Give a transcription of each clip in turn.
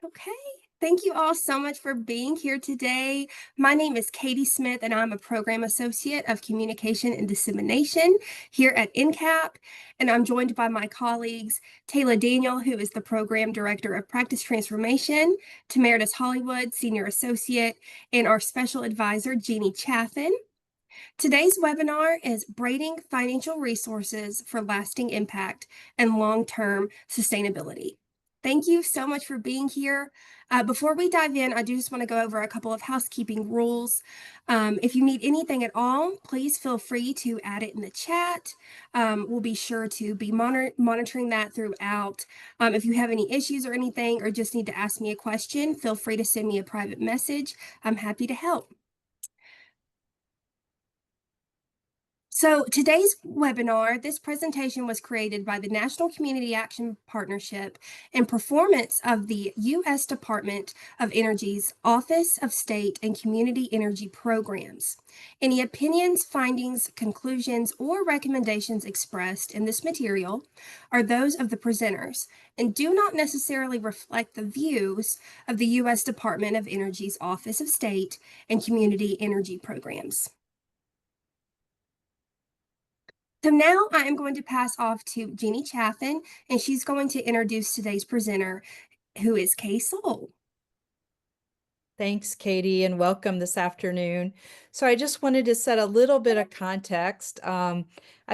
Okay. Thank you all so much for being here today. My name is Katie Smith, and I'm a Program Associate of Communication and Dissemination here at NCAP. And I'm joined by my colleagues, Taylor Daniel, who is the Program Director of Practice Transformation, Tamaritas Hollywood, Senior Associate, and our Special Advisor, Jeannie Chaffin. Today's webinar is Braiding Financial Resources for Lasting Impact and Long-Term Sustainability. Thank you so much for being here. Before we dive in, I do just want to go over a couple of housekeeping rules. If you need anything at all, please feel free to add it in the chat. We'll be sure to be monitoring that throughout. If you have any issues or anything, or just need to ask me a question, feel free to send me a private message. I'm happy to help. So today's webinar, this presentation was created by the National Community Action Partnership in performance of the U.S. Department of Energy's Office of State and Community Energy Programs. Any opinions, findings, conclusions, or recommendations expressed in this material are those of the presenters and do not necessarily reflect the views of the U.S. Department of Energy's Office of State and Community Energy Programs. So now I am going to pass off to Jeannie Chaffin, and she's going to introduce today's presenter, who is Kay Sohl. Thanks, Katie, and welcome this afternoon. So I just wanted to set a little bit of context. I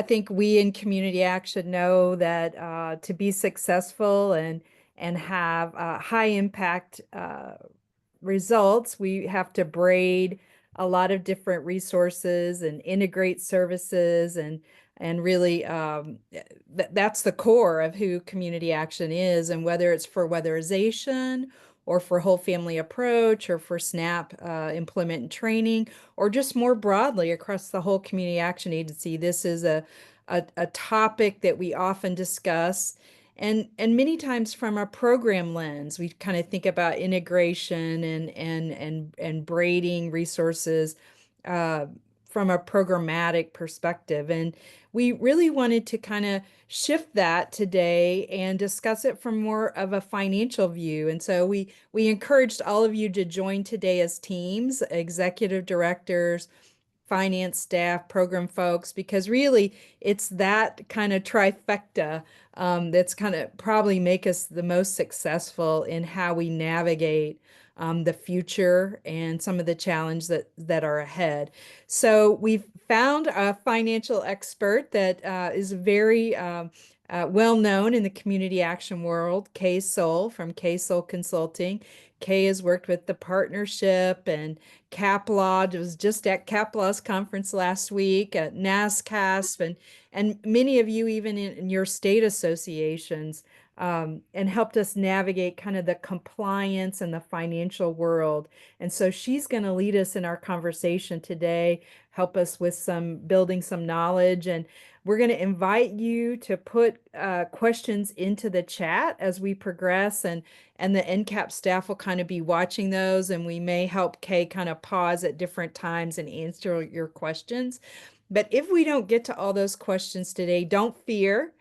think we in Community Action know that to be successful and have high impact results, we have to braid a lot of different resources and integrate services and really that's the core of who Community Action is, and whether it's for weatherization or for whole family approach or for SNAP employment and training, or just more broadly across the whole Community Action Agency. This is a topic that we often discuss. And many times from a program lens, we kind of think about integration and braiding resources from a programmatic perspective. And we really wanted to kind of shift that today and discuss it from more of a financial view. And so we encouraged all of you to join today as teams, executive directors, finance staff, program folks, because really it's that kind of trifecta that's kind of probably make us the most successful in how we navigate the future and some of the challenges that are ahead. So we've found a financial expert that is very well known in the community action world, Kay Sohl from Kay Sohl Consulting. Kay has worked with the partnership and CapLaw. Was just at CapLaw's conference last week, at NASCASP, and many of you even in your state associations, and helped us navigate kind of the compliance and the financial world. And so she's going to lead us in our conversation today, help us with building some knowledge. And we're going to invite you to put questions into the chat as we progress, and the NCAP staff will kind of be watching those, and we may help Kay kind of pause at different times and answer your questions. But if we don't get to all those questions today, don't fear.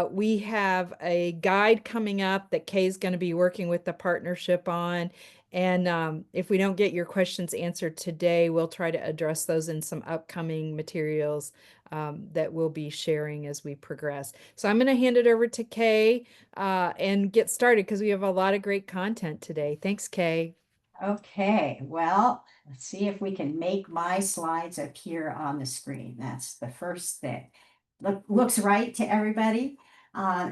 We have a guide coming up that Kay's going to be working with the partnership on. And if we don't get your questions answered today, we'll try to address those in some upcoming materials that we'll be sharing as we progress. So I'm going to hand it over to Kay and get started because we have a lot of great content today. Thanks, Kay. Okay, well, let's see if we can make my slides appear on the screen. That's the first thing. Looks right to everybody.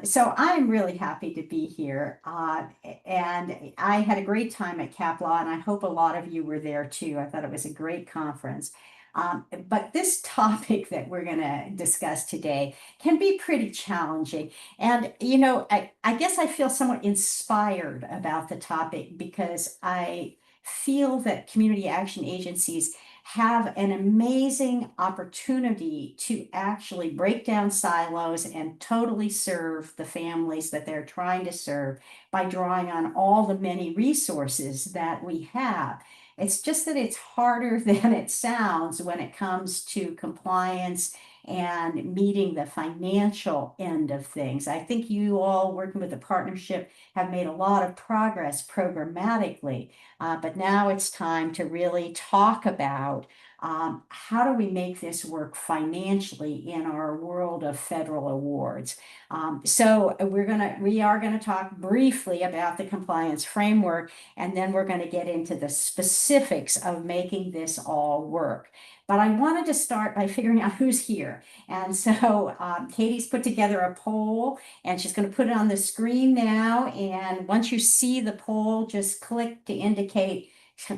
So I'm really happy to be here. And I had a great time at CapLaw, and I hope a lot of you were there too. I thought it was a great conference. But this topic that we're going to discuss today can be pretty challenging. And, you know, I guess I feel somewhat inspired about the topic because I feel that community action agencies have an amazing opportunity to actually break down silos and totally serve the families that they're trying to serve by drawing on all the many resources that we have. It's just that it's harder than it sounds when it comes to compliance and meeting the financial end of things. I think you all working with the partnership have made a lot of progress programmatically, but now it's time to really talk about how do we make this work financially in our world of federal awards. So we are gonna talk briefly about the compliance framework, and then we're going to get into the specifics of making this all work. But I wanted to start by figuring out who's here. And so Katie's put together a poll, and she's going to put it on the screen now. And once you see the poll, just click to indicate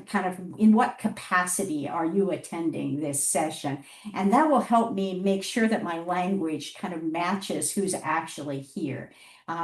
kind of in what capacity are you attending this session. And that will help me make sure that my language kind of matches who's actually here.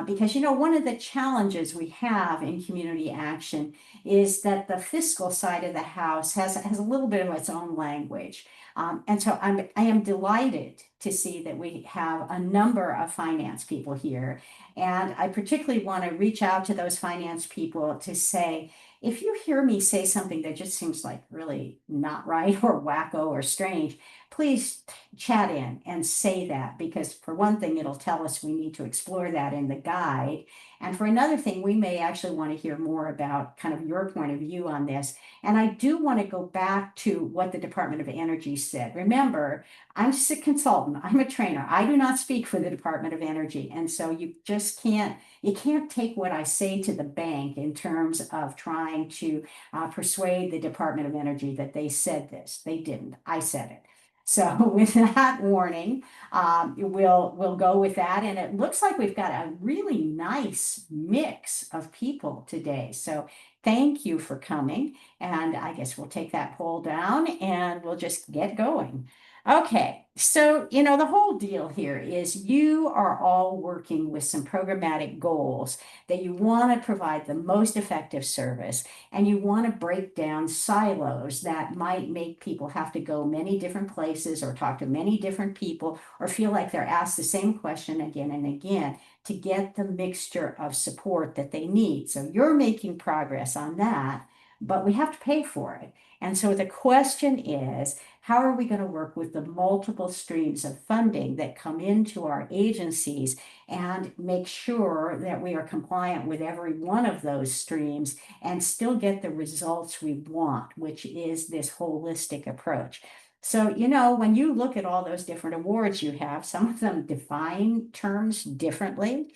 Because, you know, one of the challenges we have in community action is that the fiscal side of the house has a little bit of its own language. And so I am delighted to see that we have a number of finance people here. And I particularly want to reach out to those finance people to say, if you hear me say something that just seems like really not right or wacko or strange, please chat in and say that, because for one thing, it'll tell us we need to explore that in the guide. And for another thing, we may actually want to hear more about kind of your point of view on this. And I do want to go back to what the Department of Energy said. Remember, I'm just a consultant. I'm a trainer. I do not speak for the Department of Energy. And so you can't take what I say to the bank in terms of trying to persuade the Department of Energy that they said this. They didn't. I said it. So with that warning, we'll go with that. And it looks like we've got a really nice mix of people today. So thank you for coming. And I guess we'll take that poll down and we'll just get going. Okay, so, you know, the whole deal here is you are all working with some programmatic goals that you want to provide the most effective service, and you want to break down silos that might make people have to go many different places or talk to many different people or feel like they're asked the same question again and again to get the mixture of support that they need. So you're making progress on that, but we have to pay for it. And so the question is, how are we going to work with the multiple streams of funding that come into our agencies and make sure that we are compliant with every one of those streams and still get the results we want, which is this holistic approach? So, you know, when you look at all those different awards you have, some of them define terms differently.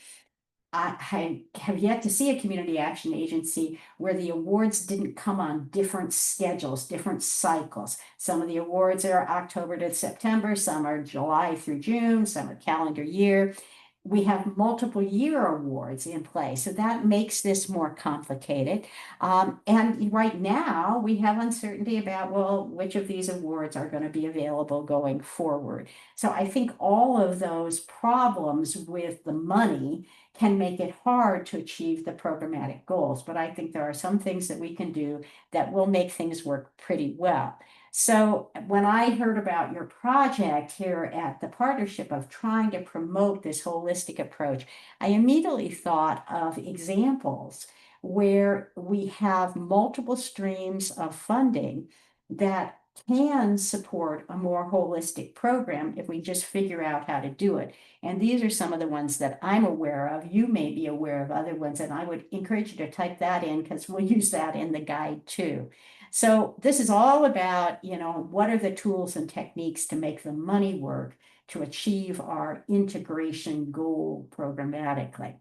I have yet to see a community action agency where the awards didn't come on different schedules, different cycles. Some of the awards are October to September, some are July through June, some are calendar year. We have multiple year awards in play, so that makes this more complicated. And right now, we have uncertainty about, well, which of these awards are going to be available going forward. So I think all of those problems with the money can make it hard to achieve the programmatic goals. But I think there are some things that we can do that will make things work pretty well. So when I heard about your project here at the partnership of trying to promote this holistic approach, I immediately thought of examples where we have multiple streams of funding that can support a more holistic program if we just figure out how to do it. And these are some of the ones that I'm aware of. You may be aware of other ones, and I would encourage you to type that in because we'll use that in the guide too. So this is all about, you know, what are the tools and techniques to make the money work to achieve our integration goal programmatically.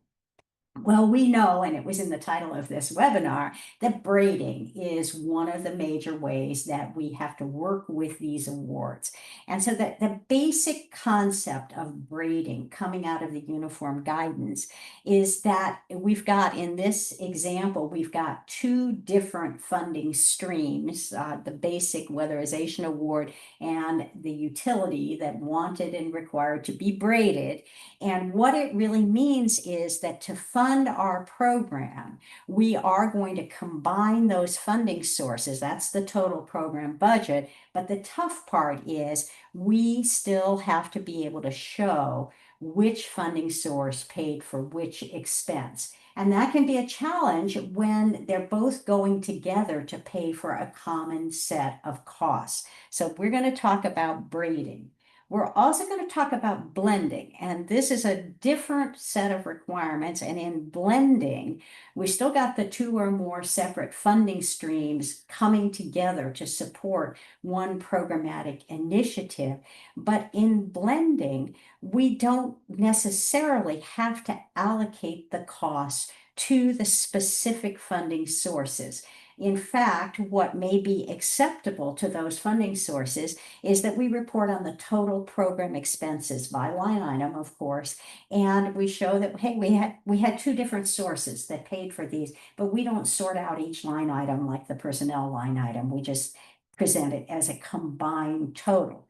Well, we know, and it was in the title of this webinar, that braiding is one of the major ways that we have to work with these awards. And so the basic concept of braiding coming out of the uniform guidance is that we've got, in this example, we've got two different funding streams, the basic weatherization award and the utility that wanted and required to be braided. And what it really means is that to fund our program, we are going to combine those funding sources. That's the total program budget. But the tough part is we still have to be able to show which funding source paid for which expense. And that can be a challenge when they're both going together to pay for a common set of costs. So we're going to talk about braiding. We're also going to talk about blending, and this is a different set of requirements. And in blending, we still got the two or more separate funding streams coming together to support one programmatic initiative. But in blending, we don't necessarily have to allocate the costs to the specific funding sources. In fact, what may be acceptable to those funding sources is that we report on the total program expenses by line item, of course, and we show that, hey, we had two different sources that paid for these, but we don't sort out each line item like the personnel line item. We just present it as a combined total.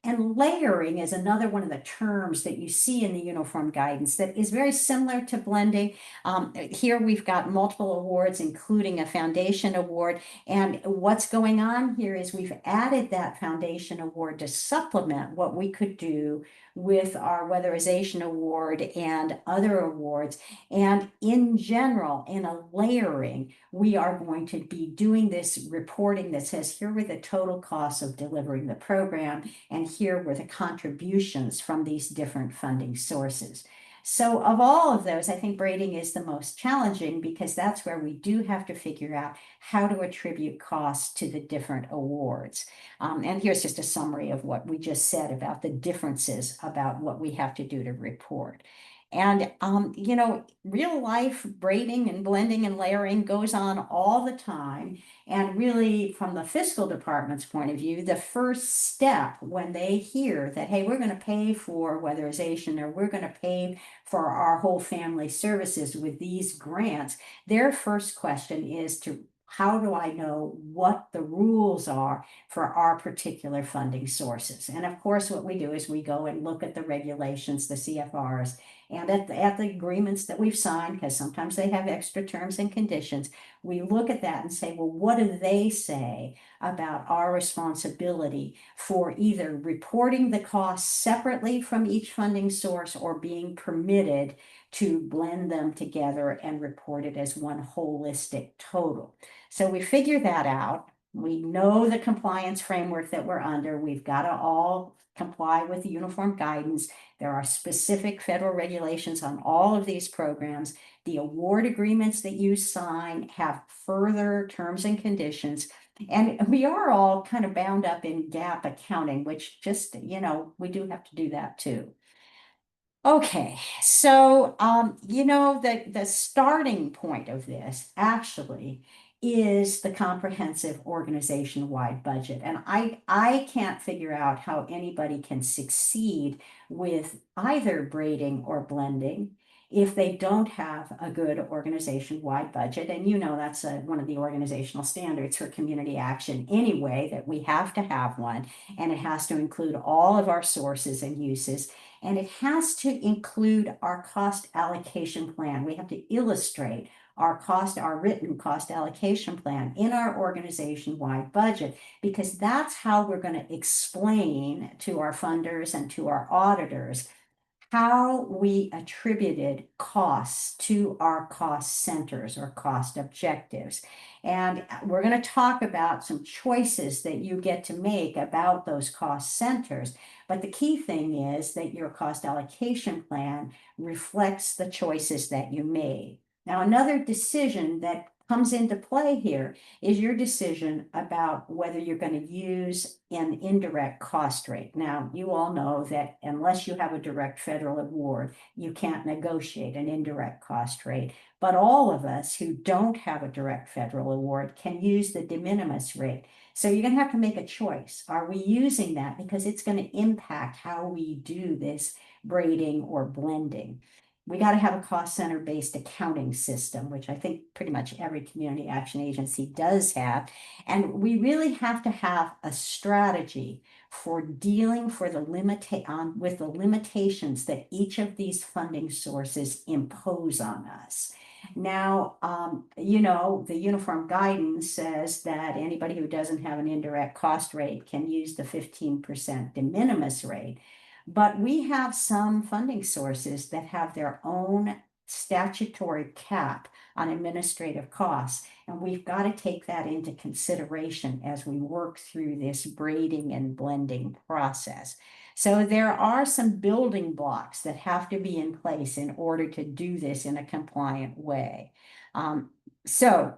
And layering is another one of the terms that you see in the uniform guidance that is very similar to blending. Here we've got multiple awards, including a foundation award. And what's going on here is we've added that foundation award to supplement what we could do with our weatherization award and other awards. And in general, in a layering, we are going to be doing this reporting that says, here were the total costs of delivering the program, and here were the contributions from these different funding sources. So of all of those, I think braiding is the most challenging because that's where we do have to figure out how to attribute costs to the different awards. And here's just a summary of what we just said about the differences about what we have to do to report. And, real life braiding and blending and layering goes on all the time. And really, from the fiscal department's point of view, the first step when they hear that, hey, we're going to pay for weatherization or we're going to pay for our whole family services with these grants, their first question is to, how do I know what the rules are for our particular funding sources? And of course, what we do is we go and look at the regulations, the CFRs, and at the agreements that we've signed, because sometimes they have extra terms and conditions, we look at that and say, well, what do they say about our responsibility for either reporting the costs separately from each funding source or being permitted to blend them together and report it as one holistic total? So we figure that out. We know the compliance framework that we're under. We've got to all comply with the uniform guidance. There are specific federal regulations on all of these programs. The award agreements that you sign have further terms and conditions. And we are all kind of bound up in GAAP accounting, which just, we do have to do that too. Okay, so the starting point of this actually is the comprehensive organization-wide budget. And I can't figure out how anybody can succeed with either braiding or blending if they don't have a good organization-wide budget. And that's one of the organizational standards for community action anyway, that we have to have one, and it has to include all of our sources and uses. And it has to include our cost allocation plan. We have to illustrate our written cost allocation plan in our organization-wide budget, because that's how we're going to explain to our funders and to our auditors how we attributed costs to our cost centers or cost objectives. And we're going to talk about some choices that you get to make about those cost centers. But the key thing is that your cost allocation plan reflects the choices that you made. Now, another decision that comes into play here is your decision about whether you're going to use an indirect cost rate. Now, you all know that unless you have a direct federal award, you can't negotiate an indirect cost rate. But all of us who don't have a direct federal award can use the de minimis rate. So you're going to have to make a choice. Are we using that? Because it's going to impact how we do this braiding or blending. We got to have a cost center based accounting system, which I think pretty much every community action agency does have. And we really have to have a strategy for dealing with the limitations that each of these funding sources impose on us. Now, the uniform guidance says that anybody who doesn't have an indirect cost rate can use the 15% de minimis rate. But we have some funding sources that have their own statutory cap on administrative costs. And we've got to take that into consideration as we work through this braiding and blending process. So there are some building blocks that have to be in place in order to do this in a compliant way. So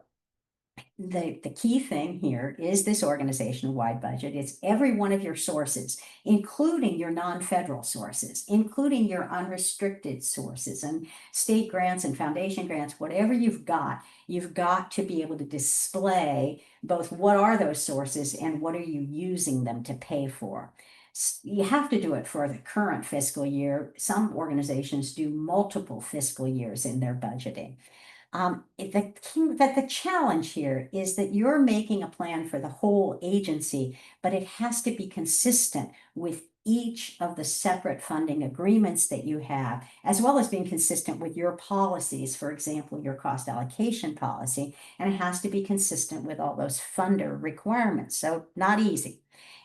the key thing here is this organization-wide budget. It's every one of your sources, including your non-federal sources, including your unrestricted sources and state grants and foundation grants, whatever you've got to be able to display both what are those sources and what are you using them to pay for. You have to do it for the current fiscal year. Some organizations do multiple fiscal years in their budgeting. The challenge here is that you're making a plan for the whole agency, but it has to be consistent with each of the separate funding agreements that you have, as well as being consistent with your policies, for example, your cost allocation policy, and it has to be consistent with all those funder requirements. So not easy.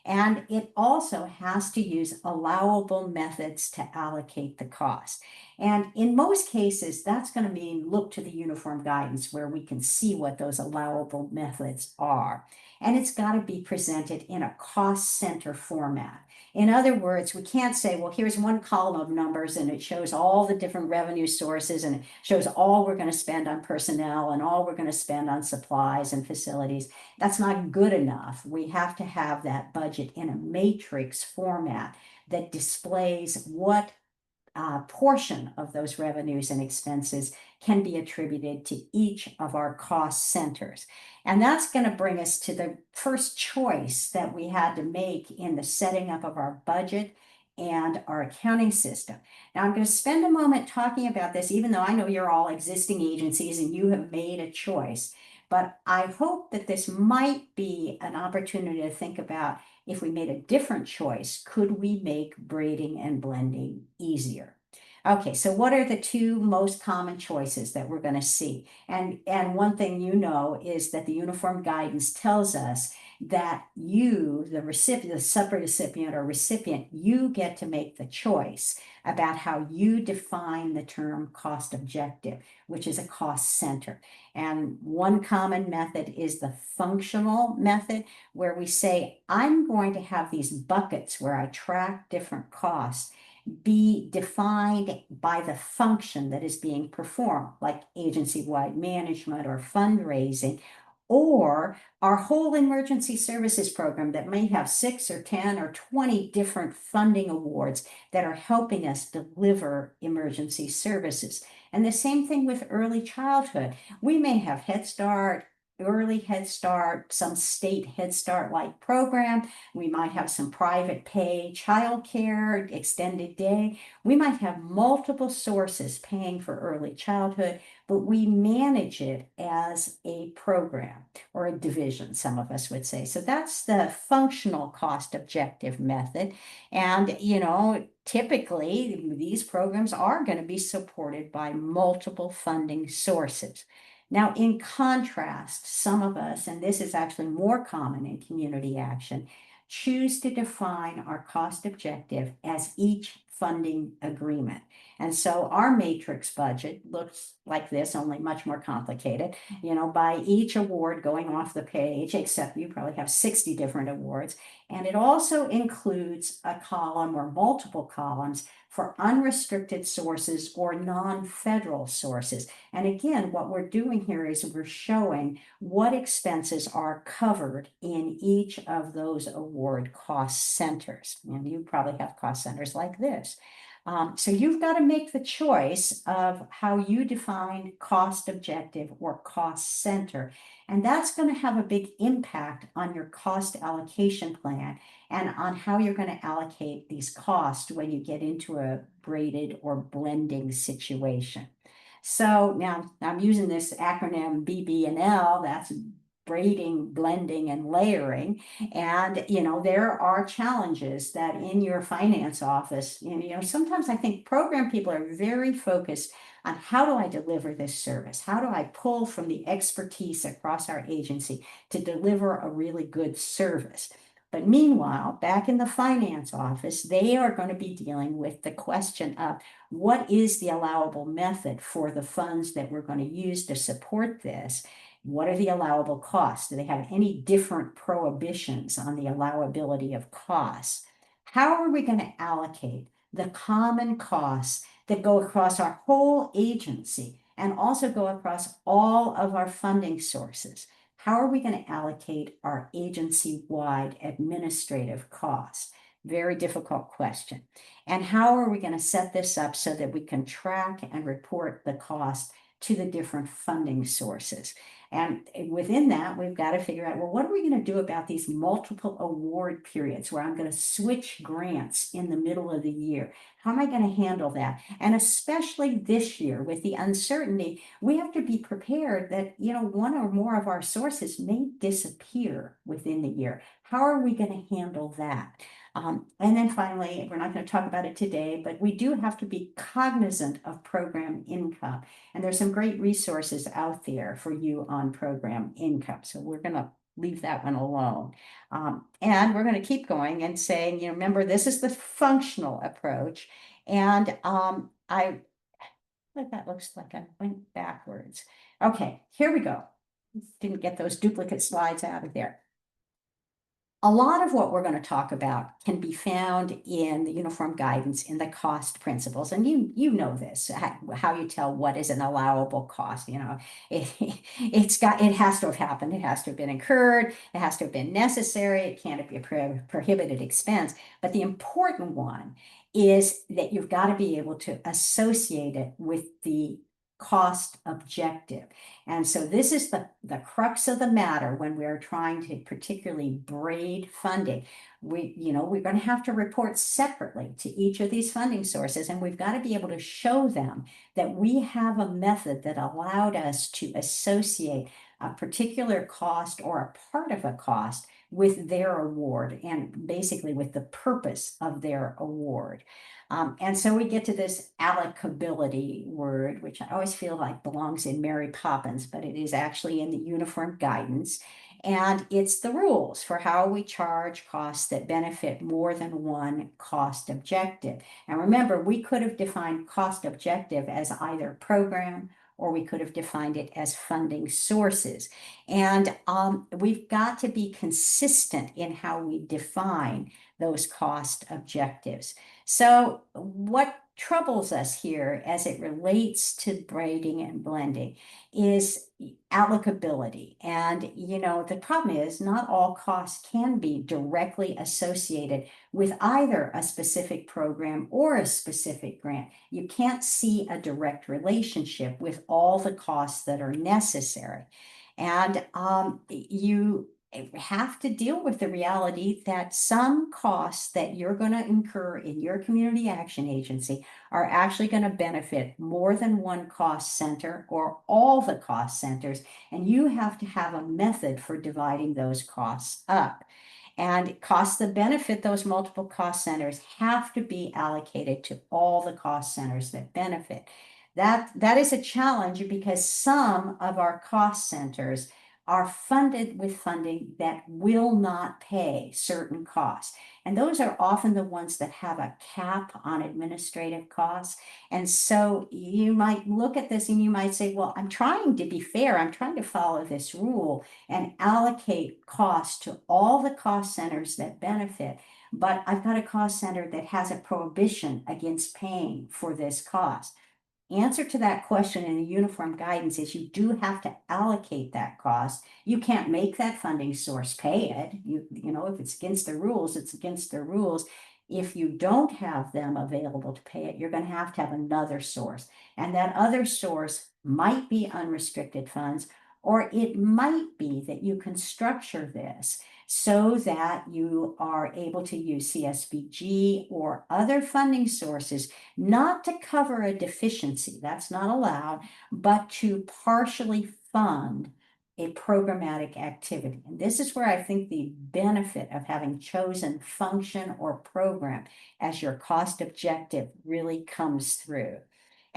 And it also has to use allowable methods to allocate the cost. And in most cases, that's going to mean look to the uniform guidance where we can see what those allowable methods are. And it's got to be presented in a cost center format. In other words, we can't say, well, here's one column of numbers and it shows all the different revenue sources and it shows all we're going to spend on personnel and all we're going to spend on supplies and facilities. That's not good enough. We have to have that budget in a matrix format that displays what portion of those revenues and expenses can be attributed to each of our cost centers. And that's going to bring us to the first choice that we had to make in the setting up of our budget and our accounting system. Now, I'm going to spend a moment talking about this, even though I know you're all existing agencies and you have made a choice. But I hope that this might be an opportunity to think about, if we made a different choice, could we make braiding and blending easier? Okay, so what are the two most common choices that we're going to see? And one thing you know is that the uniform guidance tells us that you, the recipient, the subrecipient or recipient, you get to make the choice about how you define the term cost objective, which is a cost center. And one common method is the functional method, where we say, I'm going to have these buckets where I track different costs be defined by the function that is being performed, like agency-wide management or fundraising, or our whole emergency services program that may have 6 or 10 or 20 different funding awards that are helping us deliver emergency services. And the same thing with early childhood. We may have Head Start, early Head Start, some state Head Start-like program. We might have some private pay childcare, extended day. We might have multiple sources paying for early childhood, but we manage it as a program or a division, some of us would say. So that's the functional cost objective method. And, typically these programs are going to be supported by multiple funding sources. Now, in contrast, some of us, and this is actually more common in community action, choose to define our cost objective as each funding agreement. And so our matrix budget looks like this, only much more complicated, by each award going off the page, except you probably have 60 different awards. And it also includes a column or multiple columns for unrestricted sources or non-federal sources. And again, what we're doing here is we're showing what expenses are covered in each of those award cost centers. And you probably have cost centers like this. So you've got to make the choice of how you define cost objective or cost center. And that's going to have a big impact on your cost allocation plan and on how you're going to allocate these costs when you get into a braided or blending situation. So now I'm using this acronym BB&L, that's braiding, blending, and layering. And, there are challenges that in your finance office, sometimes I think program people are very focused on how do I deliver this service? How do I pull from the expertise across our agency to deliver a really good service? But meanwhile, back in the finance office, they are going to be dealing with the question of what is the allowable method for the funds that we're going to use to support this? What are the allowable costs? Do they have any different prohibitions on the allowability of costs? How are we going to allocate the common costs that go across our whole agency and also go across all of our funding sources? How are we going to allocate our agency-wide administrative costs? Very difficult question. And how are we going to set this up so that we can track and report the cost to the different funding sources? And within that, we've got to figure out, well, what are we going to do about these multiple award periods where I'm going to switch grants in the middle of the year? How am I going to handle that? And especially this year with the uncertainty, we have to be prepared that, one or more of our sources may disappear within the year. How are we going to handle that? And then finally, we're not going to talk about it today, but we do have to be cognizant of program income. And there's some great resources out there for you on program income. So we're going to leave that one alone. And we're going to keep going and saying, remember, this is the functional approach. And what that looks like I went backwards. Okay, here we go. Didn't get those duplicate slides out of there. A lot of what we're going to talk about can be found in the uniform guidance in the cost principles. And you know this, how you tell what is an allowable cost. It has to have happened. It has to have been incurred. It has to have been necessary. It can't be a prohibited expense. But the important one is that you've got to be able to associate it with the cost objective. And so this is the crux of the matter when we're trying to particularly braid funding. We're going to have to report separately to each of these funding sources, and we've got to be able to show them that we have a method that allowed us to associate a particular cost or a part of a cost with their award and basically with the purpose of their award. And so we get to this allocability word, which I always feel like belongs in Mary Poppins, but it is actually in the uniform guidance. And it's the rules for how we charge costs that benefit more than one cost objective. And remember, we could have defined cost objective as either program or we could have defined it as funding sources. And we've got to be consistent in how we define those cost objectives. So what troubles us here as it relates to braiding and blending is allocability. And, the problem is not all costs can be directly associated with either a specific program or a specific grant. You can't see a direct relationship with all the costs that are necessary. And you have to deal with the reality that some costs that you're going to incur in your community action agency are actually going to benefit more than one cost center or all the cost centers, and you have to have a method for dividing those costs up. And costs that benefit those multiple cost centers have to be allocated to all the cost centers that benefit. That is a challenge because some of our cost centers are funded with funding that will not pay certain costs. And those are often the ones that have a cap on administrative costs. And so you might look at this and you might say, well, I'm trying to be fair. I'm trying to follow this rule and allocate costs to all the cost centers that benefit. But I've got a cost center that has a prohibition against paying for this cost. Answer to that question in the uniform guidance is you do have to allocate that cost. You can't make that funding source pay it. If it's against the rules, it's against the rules. If you don't have them available to pay it, you're going to have another source. And that other source might be unrestricted funds, or it might be that you can structure this so that you are able to use CSBG or other funding sources, not to cover a deficiency, that's not allowed, but to partially fund a programmatic activity. And this is where I think the benefit of having chosen function or program as your cost objective really comes through.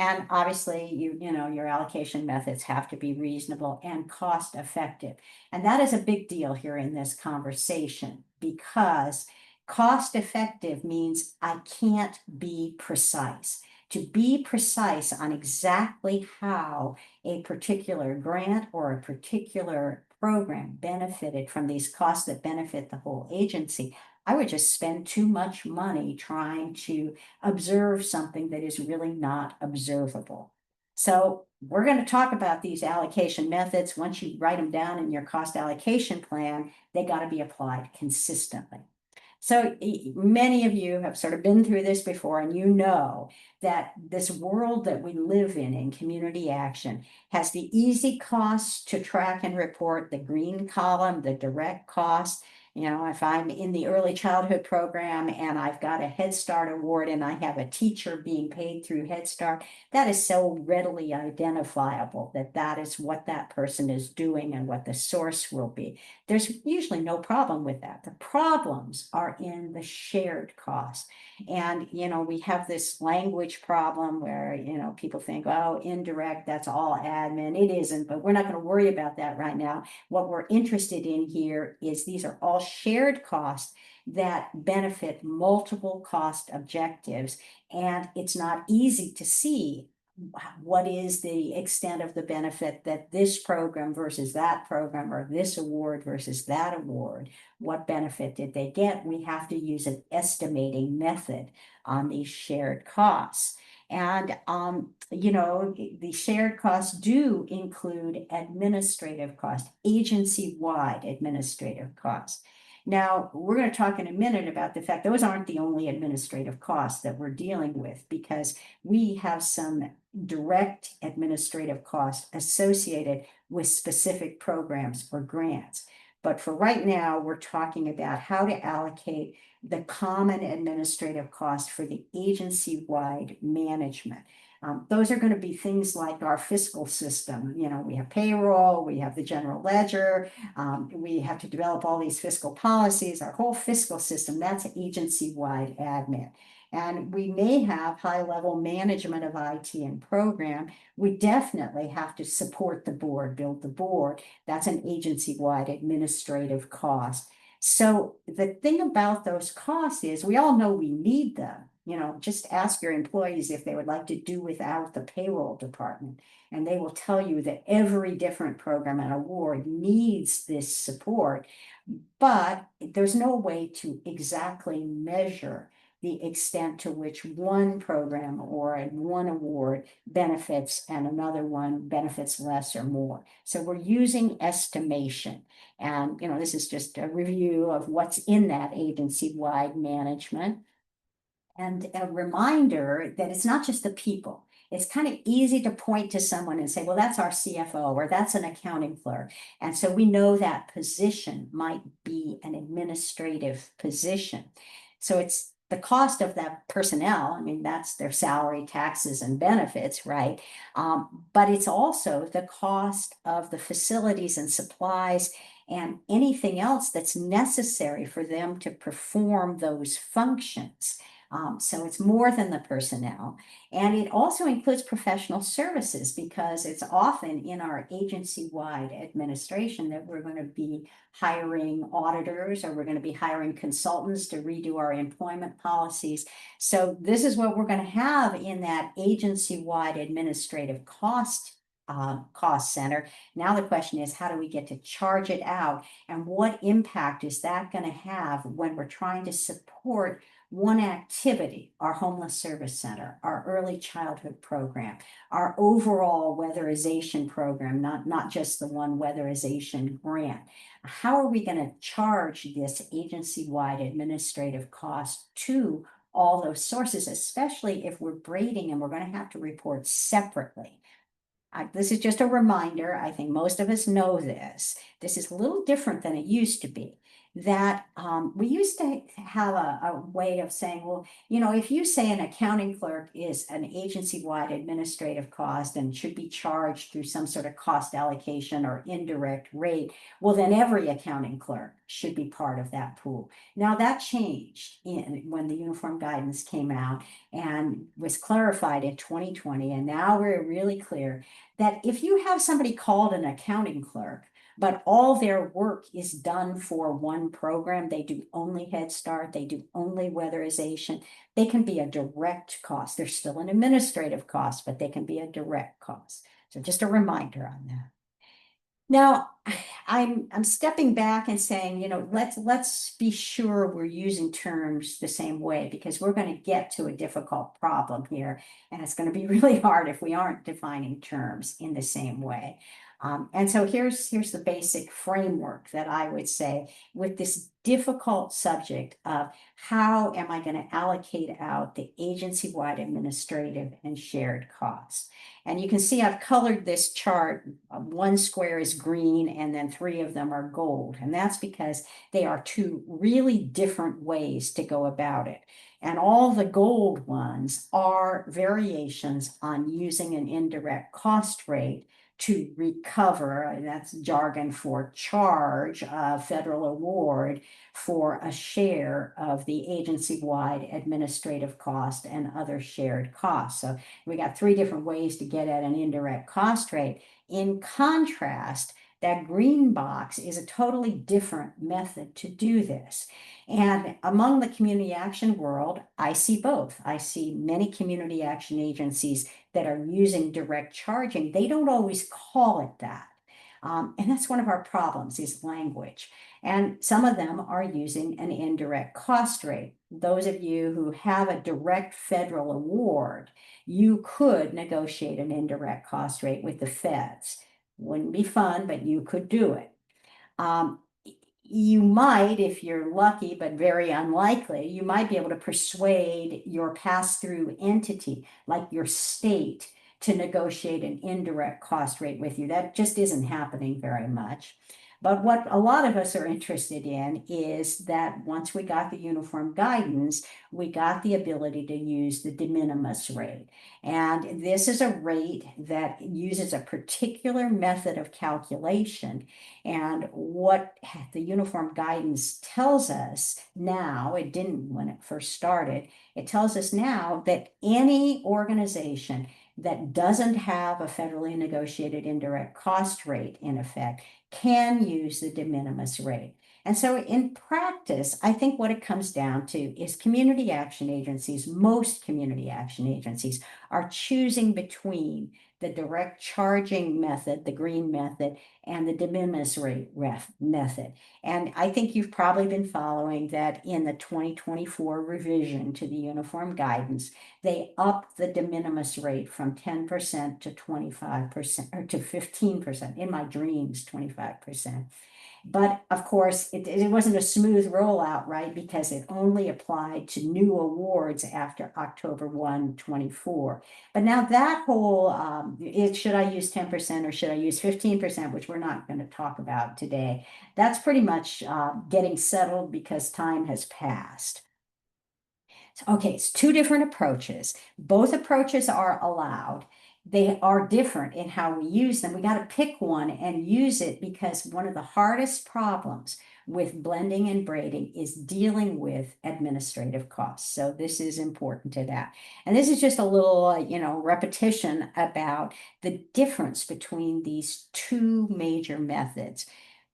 And obviously, your allocation methods have to be reasonable and cost effective. And that is a big deal here in this conversation, because cost effective means I can't be precise. To be precise on exactly how a particular grant or a particular program benefited from these costs that benefit the whole agency, I would just spend too much money trying to observe something that is really not observable. So we're going to talk about these allocation methods. Once you write them down in your cost allocation plan, they got to be applied consistently. So many of you have sort of been through this before, and you know that this world that we live in community action, has the easy costs to track and report, the green column, the direct costs. If I'm in the early childhood program and I've got a Head Start award and I have a teacher being paid through Head Start, that is so readily identifiable that that is what that person is doing and what the source will be. There's usually no problem with that. The problems are in the shared cost. And, we have this language problem where, people think, oh, indirect, that's all admin. It isn't, but we're not going to worry about that right now. What we're interested in here is these are all shared costs that benefit multiple cost objectives. And it's not easy to see what is the extent of the benefit that this program versus that program, or this award versus that award, what benefit did they get? We have to use an estimating method on these shared costs. And, the shared costs do include administrative costs, agency-wide administrative costs. Now, we're going to talk in a minute about the fact those aren't the only administrative costs that we're dealing with, because we have some direct administrative costs associated with specific programs or grants. But for right now, we're talking about how to allocate the common administrative cost for the agency-wide management. Those are going to be things like our fiscal system. We have payroll, we have the general ledger, we have to develop all these fiscal policies, our whole fiscal system, that's agency-wide admin. And we may have high-level management of IT and program. We definitely have to support the board, build the board. That's an agency-wide administrative cost. So the thing about those costs is we all know we need them. Just ask your employees if they would like to do without the payroll department, and they will tell you that every different program and award needs this support, but there's no way to exactly measure the extent to which one program or one award benefits and another one benefits less or more. So we're using estimation. And, this is just a review of what's in that agency-wide management. And a reminder that it's not just the people. It's kind of easy to point to someone and say, well, that's our CFO, or that's an accounting clerk. And so we know that position might be an administrative position. So it's the cost of that personnel. I mean, that's their salary, taxes, and benefits, right? But it's also the cost of the facilities and supplies and anything else that's necessary for them to perform those functions. So it's more than the personnel. And it also includes professional services, because it's often in our agency-wide administration that we're going to be hiring auditors, or we're going to be hiring consultants to redo our employment policies. So this is what we're going to have in that agency-wide administrative cost center. Now the question is, how do we get to charge it out? And what impact is that going to have when we're trying to support one activity, our homeless service center, our early childhood program, our overall weatherization program, not just the one weatherization grant? How are we going to charge this agency-wide administrative cost to all those sources, especially if we're braiding and we're going to have to report separately? This is just a reminder. I think most of us know this. This is a little different than it used to be. that we used to have a way of saying, well, if you say an accounting clerk is an agency-wide administrative cost and should be charged through some sort of cost allocation or indirect rate, well, then every accounting clerk should be part of that pool. Now that changed when the uniform guidance came out and was clarified in 2020. And now we're really clear that if you have somebody called an accounting clerk, but all their work is done for one program, they do only Head Start, they do only weatherization, they can be a direct cost. They're still an administrative cost, but they can be a direct cost. So just a reminder on that. Now, I'm stepping back and saying, let's be sure we're using terms the same way, because we're going to get to a difficult problem here, and it's going to be really hard if we aren't defining terms in the same way. And so here's the basic framework that I would say with this difficult subject of how am I going to allocate out the agency-wide administrative and shared costs. And you can see I've colored this chart. One square is green and then 3 of them are gold. And that's because they are 2 really different ways to go about it. And all the gold ones are variations on using an indirect cost rate to recover, and that's jargon for charge, a federal award for a share of the agency-wide administrative cost and other shared costs. So we got 3 different ways to get at an indirect cost rate. In contrast, that green box is a totally different method to do this. And among the community action world, I see both. I see many community action agencies that are using direct charging. They don't always call it that. And that's one of our problems is language. And some of them are using an indirect cost rate. Those of you who have a direct federal award, you could negotiate an indirect cost rate with the feds. Wouldn't be fun, but you could do it. You might, if you're lucky, but very unlikely, you might be able to persuade your pass-through entity, like your state, to negotiate an indirect cost rate with you. That just isn't happening very much. But what a lot of us are interested in is that once we got the uniform guidance, we got the ability to use the de minimis rate. And this is a rate that uses a particular method of calculation. And what the uniform guidance tells us now, it didn't when it first started, it tells us now that any organization that doesn't have a federally negotiated indirect cost rate in effect can use the de minimis rate. And so in practice, I think what it comes down to is community action agencies, most community action agencies, are choosing between the direct charging method, the green method, and the de minimis rate method. And I think you've probably been following that in the 2024 revision to the uniform guidance, they upped the de minimis rate from 10% to 25% or to 15%. In my dreams, 25%. But of course, it wasn't a smooth rollout, right? Because it only applied to new awards after October 1, 24. But now that whole, should I use 10% or should I use 15%, which we're not going to talk about today, that's pretty much getting settled because time has passed. Okay, it's 2 different approaches. Both approaches are allowed. They are different in how we use them. We got to pick one and use it because one of the hardest problems with blending and braiding is dealing with administrative costs. So this is important to that. And this is just a little, repetition about the difference between these 2 major methods.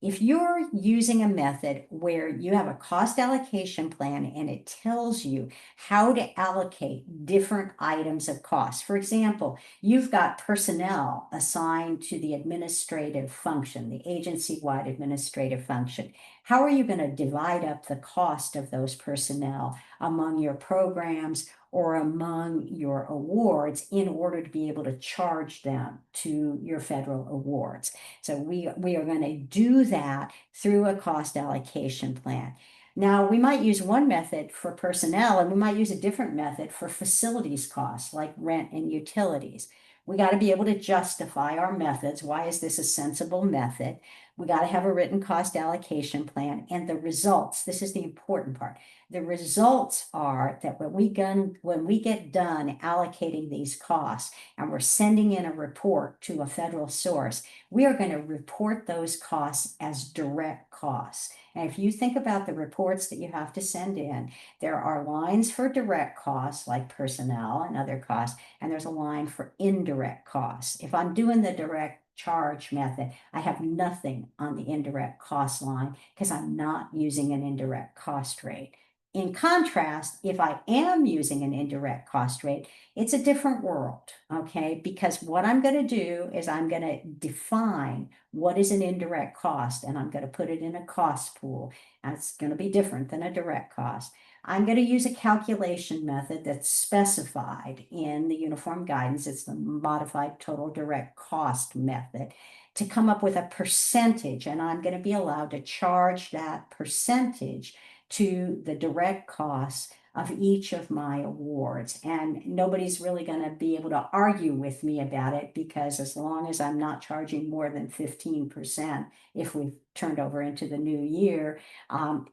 If you're using a method where you have a cost allocation plan and it tells you how to allocate different items of cost. For example, you've got personnel assigned to the administrative function, the agency-wide administrative function. How are you going to divide up the cost of those personnel among your programs or among your awards in order to be able to charge them to your federal awards? So we are going to do that through a cost allocation plan. Now, we might use one method for personnel and we might use a different method for facilities costs like rent and utilities. We got to be able to justify our methods. Why is this a sensible method? We got to have a written cost allocation plan, and the results, this is the important part. The results are that when we get done allocating these costs and we're sending in a report to a federal source, we are going to report those costs as direct costs. And if you think about the reports that you have to send in, there are lines for direct costs like personnel and other costs, and there's a line for indirect costs. If I'm doing the direct charge method, I have nothing on the indirect cost line because I'm not using an indirect cost rate. In contrast, if I am using an indirect cost rate, it's a different world, okay? Because what I'm going to do is I'm going to define what is an indirect cost, and I'm going to put it in a cost pool. That's going to be different than a direct cost. I'm going to use a calculation method that's specified in the uniform guidance. It's the modified total direct cost method to come up with a percentage, and I'm going to be allowed to charge that percentage to the direct costs of each of my awards. And nobody's really going to be able to argue with me about it, because as long as I'm not charging more than 15%, if we've turned over into the new year,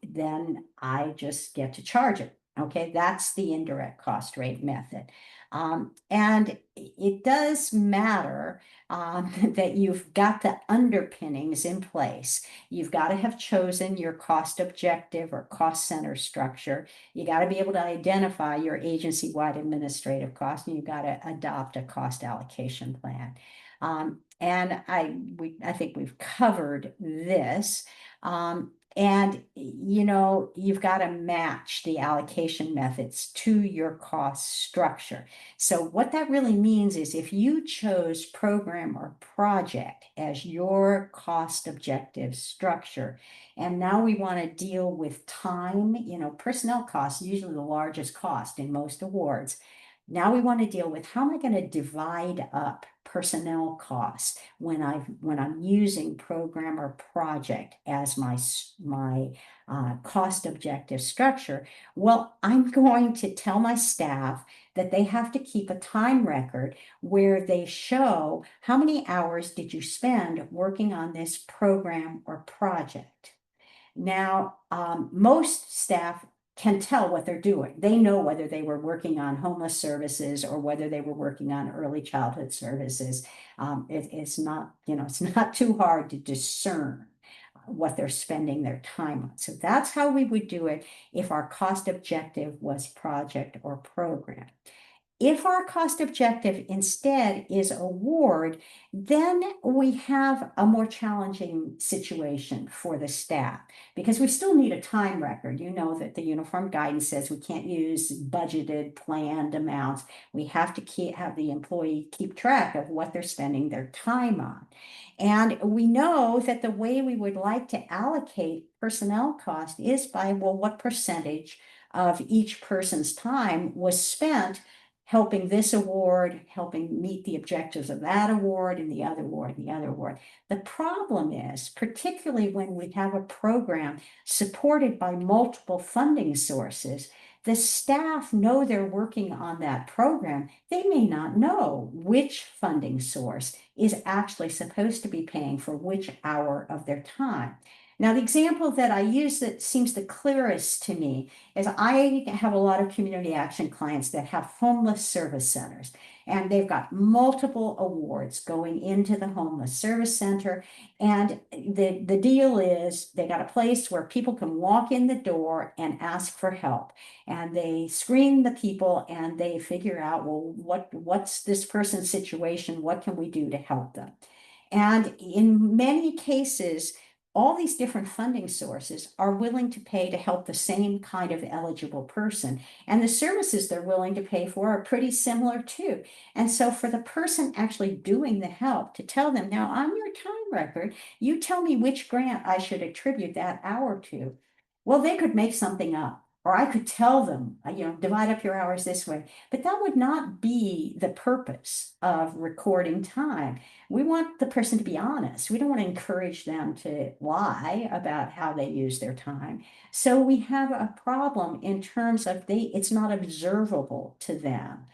then I just get to charge it. Okay, that's the indirect cost rate method. And it does matter that you've got the underpinnings in place. You've got to have chosen your cost objective or cost center structure. You got to be able to identify your agency-wide administrative cost, and you've got to adopt a cost allocation plan. And I think we've covered this. And you've got to match the allocation methods to your cost structure. So what that really means is if you chose program or project as your cost objective structure, and now we want to deal with time, personnel costs, usually the largest cost in most awards. Now we want to deal with how am I going to divide up personnel costs when I'm using program or project as my cost objective structure. Well, I'm going to tell my staff that they have to keep a time record where they show how many hours did you spend working on this program or project. Now, most staff can tell what they're doing. They know whether they were working on homeless services or whether they were working on early childhood services. It's not, it's not too hard to discern what they're spending their time on. So that's how we would do it if our cost objective was project or program. If our cost objective instead is award, then we have a more challenging situation for the staff, because we still need a time record. You know that the uniform guidance says we can't use budgeted, planned amounts. We have to have the employee keep track of what they're spending their time on. And we know that the way we would like to allocate personnel cost is by, well, what percentage of each person's time was spent helping this award, helping meet the objectives of that award and the other award and the other award. The problem is, particularly when we have a program supported by multiple funding sources, the staff know they're working on that program. They may not know which funding source is actually supposed to be paying for which hour of their time. Now, the example that I use that seems the clearest to me is I have a lot of community action clients that have homeless service centers, and they've got multiple awards going into the homeless service center. And the deal is they got a place where people can walk in the door and ask for help. And they screen the people and they figure out, well, what's this person's situation? What can we do to help them? And in many cases, all these different funding sources are willing to pay to help the same kind of eligible person. And the services they're willing to pay for are pretty similar too. And so for the person actually doing the help to tell them, now on your time record, you tell me which grant I should attribute that hour to. Well, they could make something up. Or I could tell them, divide up your hours this way. But that would not be the purpose of recording time. We want the person to be honest. We don't want to encourage them to lie about how they use their time. So we have a problem in terms of it's not observable to them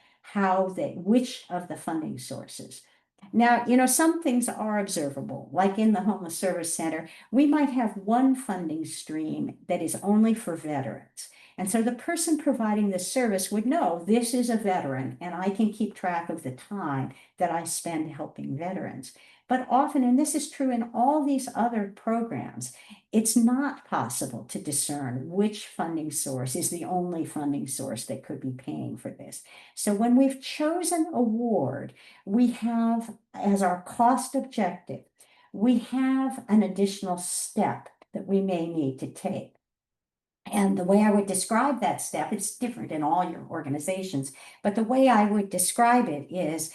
which of the funding sources Now, some things are observable, like in the Homeless Service Center, we might have one funding stream that is only for veterans. And so the person providing the service would know this is a veteran and I can keep track of the time that I spend helping veterans. But often, and this is true in all these other programs, it's not possible to discern which funding source is the only funding source that could be paying for this. So when we've chosen a ward, we have as our cost objective, we have an additional step that we may need to take. And the way I would describe that step, it's different in all your organizations, but the way I would describe it is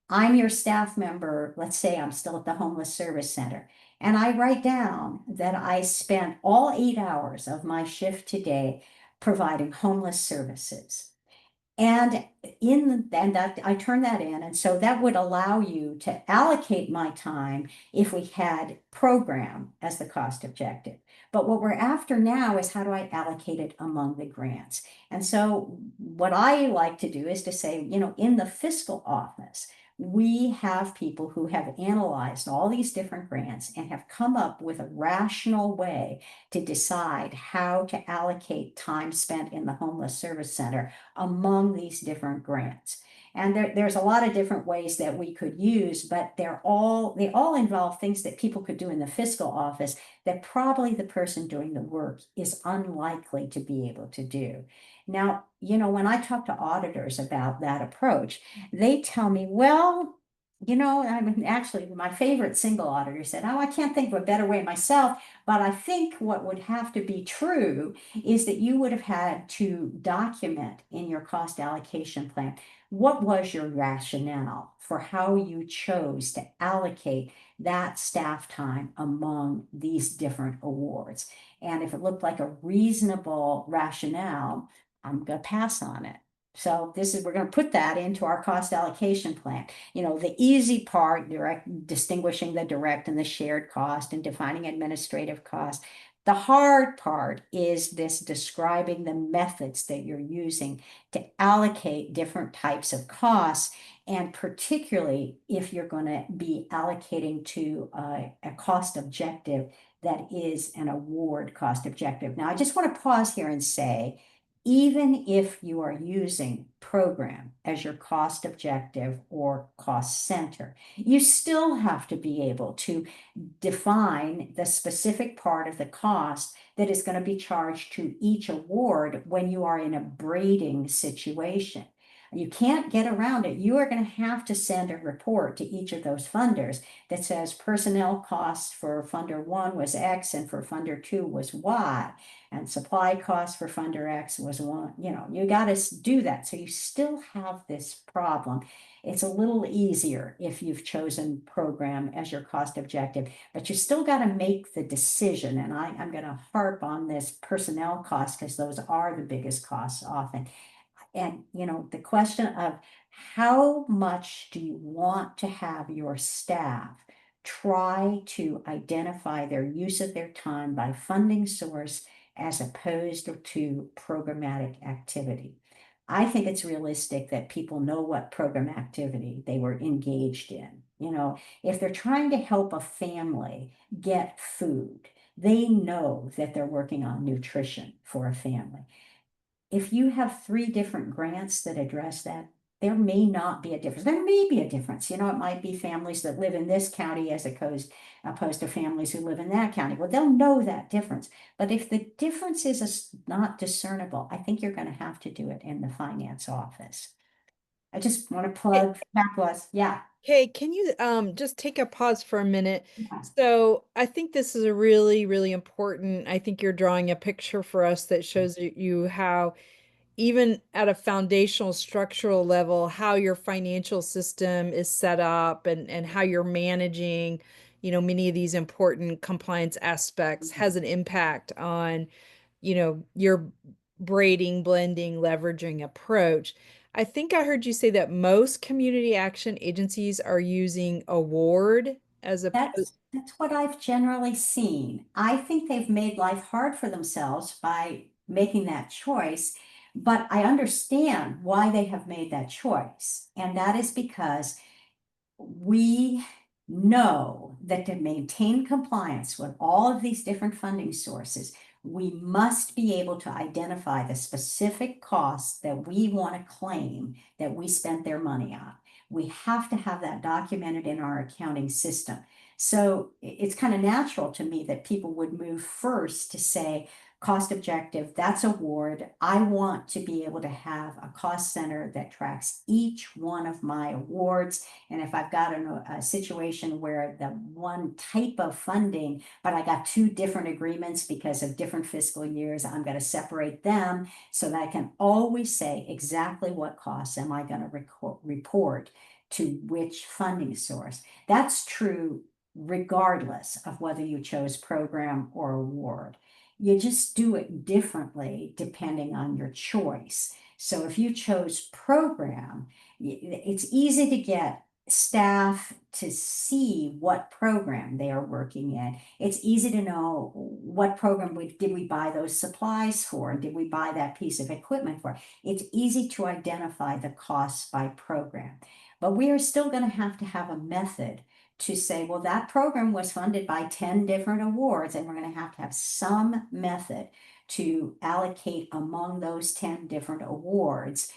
I'm your staff member. Let's say I'm still at the Homeless Service Center, and I write down that I spent all 8 hours of my shift today providing homeless services. And and that I turn that in. And so that would allow you to allocate my time if we had program as the cost objective. But what we're after now is how do I allocate it among the grants? And so what I like to do is to say, in the fiscal office, we have people who have analyzed all these different grants and have come up with a rational way to decide how to allocate time spent in the Homeless Service Center among these different grants. And there's a lot of different ways that we could use, but they all involve things that people could do in the fiscal office that probably the person doing the work is unlikely to be able to do. Now, when I talk to auditors about that approach, they tell me, well, I mean, actually, my favorite single auditor said, oh, I can't think of a better way myself, but I think what would have to be true is that you would have had to document in your cost allocation plan what was your rationale for how you chose to allocate that staff time among these different awards. And if it looked like a reasonable rationale, I'm going to pass on it. So we're going to put that into our cost allocation plan. The easy part, distinguishing the direct and the shared cost and defining administrative cost. The hard part is this describing the methods that you're using to allocate different types of costs. And particularly if you're going to be allocating to a cost objective that is an award cost objective. Now, I just want to pause here and say, even if you are using program as your cost objective or cost center, you still have to be able to define the specific part of the cost that is going to be charged to each award when you are in a braiding situation. You can't get around it. You are going to have to send a report to each of those funders that says personnel costs for funder 1 was X and for funder 2 was Y. And supply costs for funder X was 1. You got to do that. So you still have this problem. It's a little easier if you've chosen program as your cost objective, but you still got to make the decision. And I'm going to harp on this personnel cost because those are the biggest costs often. And, the question of how much do you want to have your staff try to identify their use of their time by funding source as opposed to programmatic activity? I think it's realistic that people know what program activity they were engaged in. If they're trying to help a family get food, they know that they're working on nutrition for a family. If you have 3 different grants that address that, there may not be a difference. There may be a difference. It might be families that live in this county as opposed to families who live in that county. Well, they'll know that difference. But if the difference is not discernible, I think you're going to have to do it in the finance office. I just want to plug that was, yeah. Okay, can you just take a pause for a minute? Yeah. So I think this is a really, really important. I think you're drawing a picture for us that shows you how, even at a foundational structural level, how your financial system is set up and how you're managing, many of these important compliance aspects has an impact on, your braiding, blending, leveraging approach. I think I heard you say that most community action agencies are using award as a That's what I've generally seen. I think they've made life hard for themselves by making that choice, but I understand why they have made that choice. And that is because we know that to maintain compliance with all of these different funding sources, we must be able to identify the specific costs that we want to claim that we spent their money on. We have to have that documented in our accounting system. So it's kind of natural to me that people would move first to say, cost objective, that's award. I want to be able to have a cost center that tracks each one of my awards. And if I've got a situation where the one type of funding, but I got two different agreements because of different fiscal years, I'm going to separate them so that I can always say exactly what costs am I going to report to which funding source. That's true regardless of whether you chose program or award. You just do it differently depending on your choice. So if you chose program, it's easy to get staff to see what program they are working in. It's easy to know what program did we buy those supplies for, and did we buy that piece of equipment for. It's easy to identify the costs by program, but we are still going to have a method to say, well, that program was funded by 10 different awards, and we're going to have some method to allocate among those 10 different awards,